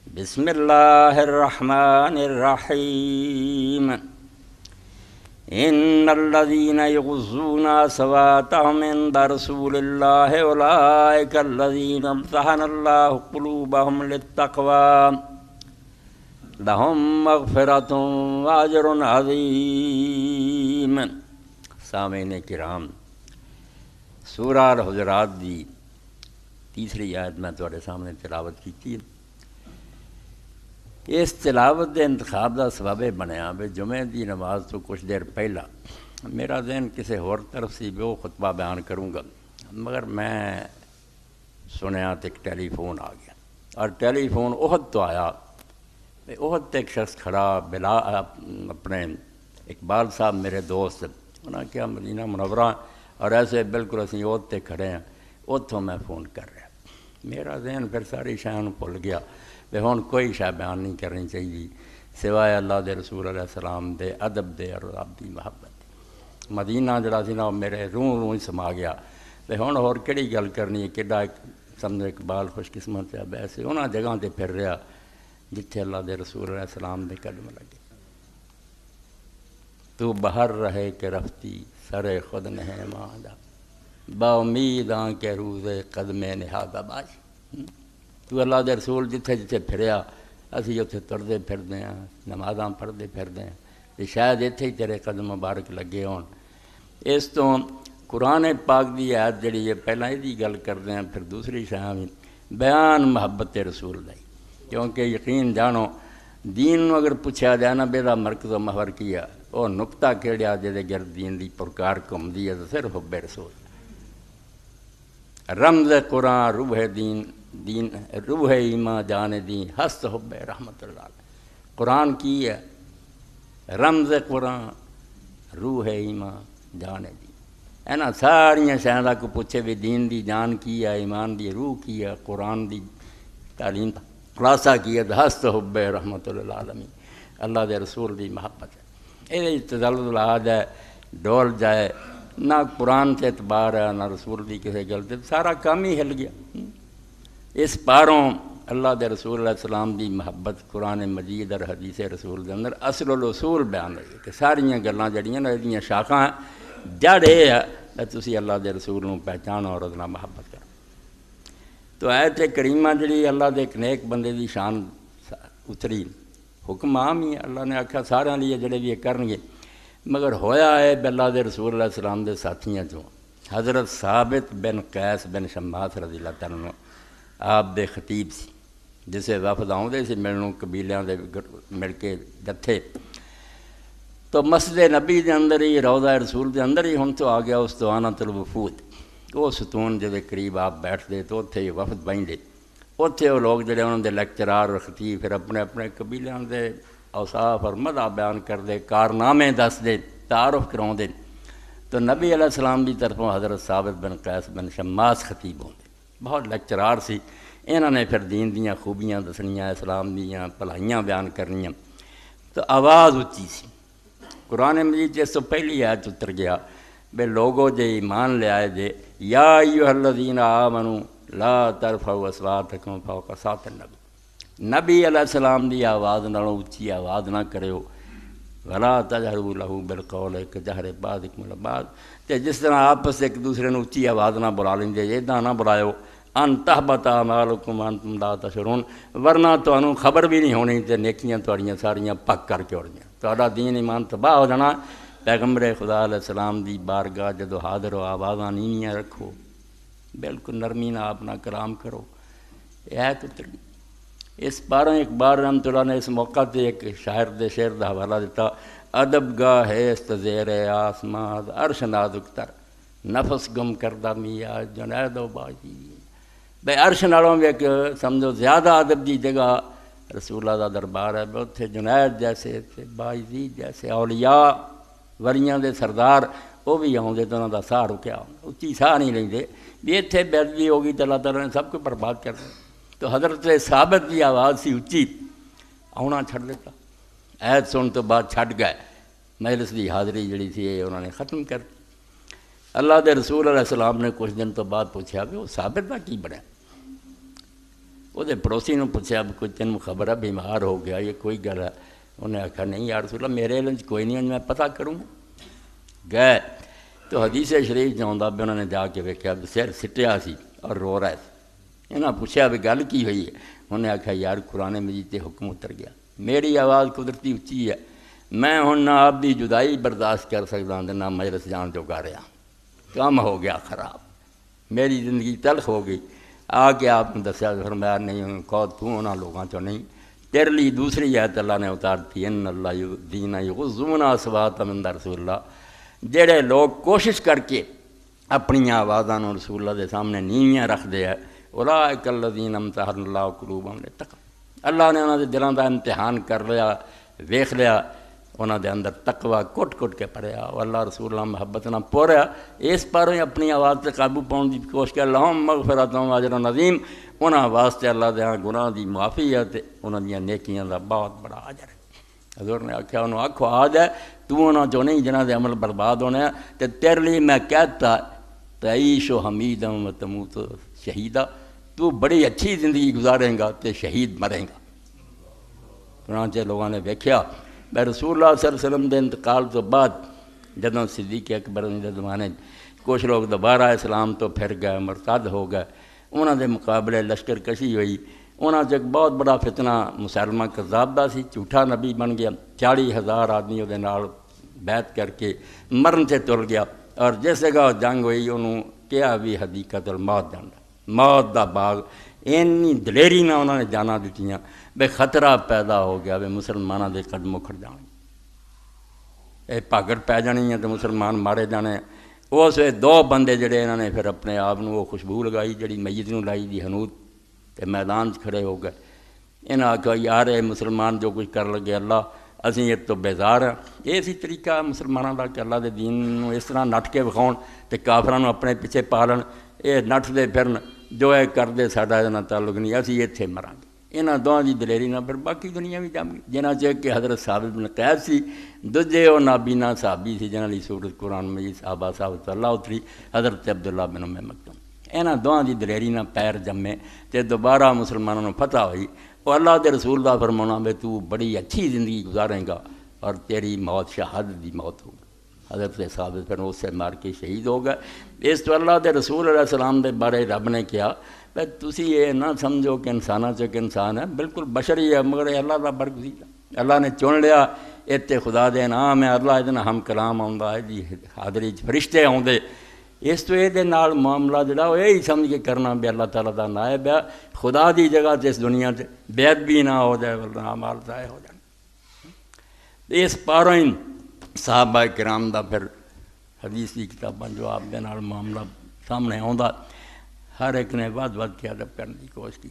بسم اللہ الرحمن الرحیم ان الذین یغضون اصواتهم عند رسول اللہ اولئک الذین امتحن اللہ قلوبهم للتقوی لہم مغفرۃ واجر عظیم۔ سامعین کرام، سورہ الحجرات دی تیسری آیت میں تواڈے سامنے تلاوت کی۔ اس تلاوت دے انتخاب دا سبب بنیا بھی جمعے دی نماز تو کچھ دیر پہلا میرا ذہن کسی اور طرف سی بھی وہ خطبہ بیان کروں گا، مگر میں سنیا تو ایک ٹیلی فون آ گیا، اور ٹیلی فون احد تو آیا۔ احد تے ایک شخص کھڑا بلا اپنے اقبال صاحب میرے دوست، انہوں نے کہا مدینہ منورہ، اور ایسے بالکل اسی احد تے کھڑے ہیں، اتوں میں فون کر رہا۔ میرا ذہن پھر ساری شاہ بھول گیا بھی ہوں کوئی شاہ بیان نہیں کرنی چاہیے سوائے اللہ دے رسول علیہ السلام دے ادب دے اور رب دی محبت۔ مدینہ جڑا سی نا میرے روح سما گیا بھی ہوں اور کہڑی گل کرنی ہے، کہڑا سمجھو اقبال خوش قسمت ہے ویسے انہاں جگہ تے پھر رہا جتھے اللہ دے رسول علیہ السلام دے قدم لگے۔ تو بہر رہے کہ رفتی سرے خود نہیں ماندہ با امید آں کہ روز قدم نہاد باج۔ تو اللہ دے رسول جتھے جتھے پھریا اسی اتھے تردے پھردے ہیں، نمازاں پڑھدے پھردے ہیں، تے شاید اتھے ہی تیرے قدم مبارک لگے ہون۔ اس تو قرآن پاک دی آیت جڑی ہے پہلا یہ گل کردے ہیں، پھر دوسری شاہ بھی بیان محبت رسول دی، کیونکہ یقین جانو دین نو اگر پوچھا جائے نا بیدا مرکز و محور کیا وہ نقطہ کیڑیا جے گرد دین دی پرکار گھومدی ہے، تو صرف حب رسول۔ رمز قرآن روح دین روح ایمان جان دین ہست حب رحمت اللہ۔ قرآن کی ہے رمز قرآن روح ایمان جان دین، ہے نا ساریاں شاہدہ کو پوچھے بھی دین دی جان کی ہے، ایمان دی روح کی ہے، قرآن دی تعلیم خلاصہ کی ہے، ہست حب رحمت العالمین، اللہ دے رسول دی محبت ہے۔ یہ تزلزل آ جائے ڈول جائے، نہ قرآن سے اعتبار ہے نہ رسول دی کسی گل سے، سارا کام ہی ہل گیا۔ اس پاروں اللہ دے رسول علیہ السلام دی محبت قرآن مجید اور حدیث رسول دے اندر اصل الاصول بیان ہوئی کہ ساریاں گلاں جڑیاں نا یہ شاخاں جڑ یہ ہے کہ تسی اللہ دے رسول نو پہچانو اور اس نال محبت کرو۔ تو آیت کریمہ جڑی اللہ دے ایک نیک بندے دی شان اتری، حکم عام ہی اللہ نے آکھا سارے لیے جڑے بھی یہ کرنگے، مگر ہویا ہے اللہ دے رسول علیہ السلام دے ساتھیاں چوں حضرت ثابت بن قیس بن شماس رضی اللہ تعالیٰ عنہ آپ دے خطیب سی، جسے وفد آؤندے سی ملنوں قبیلیاں دے مل کے جتھے، تو مسجد نبی دے اندر ہی روضہ رسول دے اندر ہی ہن تو آ گیا اس توانت الوفود، وہ ستون جدے قریب آپ بیٹھ دے تو اتھے وفد بہندے، اتھے وہ لوگ جڑے انہوں دے لیکچرار اور خطیب پھر اپنے اپنے قبیلیاں دے اوصاف اور مدح بیان کر دے، کارنامے دس دے، تعارف کراؤں دے، تو نبی علیہ السلام دی طرفوں حضرت ثابت بن قیس بن شماس خطیب ہوندے، بہت لیکچرار سی، انہوں نے پھر دین دیاں خوبیاں دسنیاں، اسلام دیاں بھلائیاں بیان کرنیاں، تو آواز اچھی سی۔ قرآن مجید جس تو پہلی آیت اتر گیا بے لوگو جے ایمان لے آئے جے یا ایھا الذین آمنوا لا ترفعوا اصواتکم فوق صوت النبی، نبی علیہ السلام دی آواز نالوں اچھی آواز نہ کرو، ولا تجہروا لہ بالقول کجہر بعضکم لبعض، تے جس طرح آپس ایک دوسرے نے اچھی آواز نہ بلا لیں جے ادا نہ بلائیو، ان تحبط اعمالکم وانتم لا تشعرون، ورنہ تانوں خبر بھی نہیں ہونی تے نیکیاں تہاڈیاں ساریاں پک کر کے اڑنیاں، تہاڈا دین ایمان تباہ ہو جانا۔ پیغمبر خدا علیہ السلام دی بارگاہ جدو حاضر ہو آوازاں نیویاں رکھو، بالکل نرمی نہ اپنا کلام کرو۔ ایت اتری اس بارہ اقبال رحمۃ اللہ نے اس موقع تے ایک شاعر دے شعر دا حوالہ دیتا، ادب گاہ ہے زیر آسمان عرش نازک تر نفس گم کردہ میاں جنید و باجی، بھئی عرش نالوں بھی ایک سمجھو زیادہ ادب دی جگہ رسول اللہ دا دربار ہے، اتھے جنید جیسے باجی جیسے اولیاء وریاں دے سردار وہ بھی آؤندے تو انہوں دا ساہ رکیا، اچھی ساہ نہیں لیندے بھی اتھے بےدبی ہو گئی تو اللہ تعالیٰ نے سب کو برباد کر دیا۔ تو حضرت ثابت کی آواز سی اچھی، آنا چھڑ دیتا، ایت سن تو بعد چھڑ گئے، مجلس دی حاضری جڑی تھی انہوں نے ختم کر دی۔ اللہ دے رسول علیہ السلام نے کچھ دن تو بعد پوچھا بھی وہ ثابت کا کی بنیا؟ وہ پڑوسی نے پوچھا کوئی تینوں خبر ہے بیمار ہو گیا یہ کوئی گل ہے؟ انہیں آخیا نہیں یا رسول اللہ میرے علم کوئی نہیں میں پتہ کروں گئے تو حدیث شریف چاہتا بھی انہوں نے جا کے ویکھیا سر سٹیا سی اور رو رہا سی انہیں پوچھا بھی گل کی ہوئی ہے؟ انہیں آخیا یار قرآن مجید تے حکم اتر گیا میری آواز قدرتی اچھی ہے میں ہن نہ آپ دی جدائی برداشت کر سکتا ہوں نہ مجلس جان جو گا رہا کام ہو گیا خراب میری زندگی تلخ ہو گئی آ کے آپ نے دسیا فرمایا نہیں خود تو انہاں لوگاں چوں نہیں تیرے لیے دوسری آیت اللہ نے اتارتی ان اللہ دین یغضون اصواتهم عند رسول اللہ جڑے لوگ کوشش کر کے اپنی آوازاں رسول اللہ دے سامنے نیویاں رکھتے ہیں اولئک الذین امتحن اللہ قلوبهم للتقوی اللہ نے انہاں دے دلاں دا امتحان کر لیا ویکھ لیا انہاں دے اندر تقوی کٹ کٹ کے پڑیا اللہ رسول اللہ محبت نہ پوریا اس پر اپنی آواز تے قابو پاؤن دی کوشش کر لہم مغفرۃ و اجر عظیم انہاں واسطے اللہ دے گناہ دی معافی ہے تے انہاں دیاں نیکیاں دا بہت بڑا اجر ہے حضور نے آکھیا انہوں آکھو آ جائے تو انہاں چوں نہیں جنہاں دے عمل برباد ہونے تے تیرے لیے میں کہتا تعیش و حمیدا و تموت شہیدا تو بڑی اچھی زندگی گزاریں گا تے شہید مریں گا چنانچہ لوگوں نے ویکھیا میں رسول اللہ صلی اللہ علیہ وسلم دے انتقال تو بعد جدوں صدیق اکبر دے زمانے کچھ لوگ دوبارہ اسلام تو پھر گئے مرتد ہو گئے انہاں دے مقابلے لشکر کشی ہوئی انہاں چ ایک بہت بڑا فتنہ مسلمہ کذاب دا سی جھوٹا نبی بن گیا 40,000 آدمی وہ نال بیعت کر کے مرن سے تر گیا اور جس جگہ جنگ ہوئی انہوں کیا بھی حدیقت الموت جانا موت دا باغ اینی دلیری نہ انہوں نے جانا دیتیاں بے خطرہ پیدا ہو گیا بے مسلمانوں دے قدم اکھڑ جانے اے پاگڑ پی جانی ہے تو مسلمان مارے جانے اس وے 2 بندے جڑے انہوں نے پھر اپنے آپ وہ خوشبو لگائی جڑی میت نوں لائی دی حنوت تے میدان کھڑے ہو گئے انہاں آکھیا یار اے مسلمان جو کچھ کر لگے اللہ اسی یہ تو بیزار ہیں یہ سی طریقہ مسلمانوں کا کہ اللہ دے دین نو اس طرح نٹ کے وکھاؤن تے کافراں نو اپنے پیچھے پالن یہ نٹ دے پھرن جو ہے کردے ساڈا یہ تعلق نہیں اسی اتھے مراں گے انہاں دوواں دی دلیری نہ پھر باقی دنیا بھی جم گئی جنہاں چ کہ حضرت ثابت بن قیس سی دوجے وہ نابینا صحابی سی جنہاں دی سورۃ قرآن مجید صحابہ صاحب اللہ اتری حضرت عبداللہ بن ام مکتوم انہاں دوواں دی دلیری نہ پیر جمے تے دوبارہ مسلمانوں نو فتح ہوئی وہ اللہ دے رسول دا فرمانا بے تو بڑی اچھی زندگی گزاریں گا اور تیری موت شہادت دی موت ہوگی حضرت ثابت پھر اس سے مار کے شہید ہو گئے اس تو اللہ دے رسول علیہ السلام دے بارے رب نے کیا بھائی تسی یہ نہ سمجھو کہ انساناں چ انسان ہے بالکل بشری ہے مگر اللہ دا برگزیدہ اللہ نے چن لیا اتنے خدا دے نام ہے اللہ اتنا ہم کلام آਉਂدا ہے جی حاضری فرشتے آؤندے اس تو یہ نال معاملہ جڑا وہ یہی سمجھ کے کرنا بھی اللہ تعالیٰ دا نائب ہے خدا دی جگہ تے اس دنیا تے بیعت بھی نہ ہو جائے ورنہ اعمال ضائع ہو جائے اس پاروں ہی صحابہ کرام دا پھر حدیث کی کتاباں جو آپ دے نال معاملہ سامنے آوندا ہر ایک نے ود کے ادب کرنے کی کوشش کی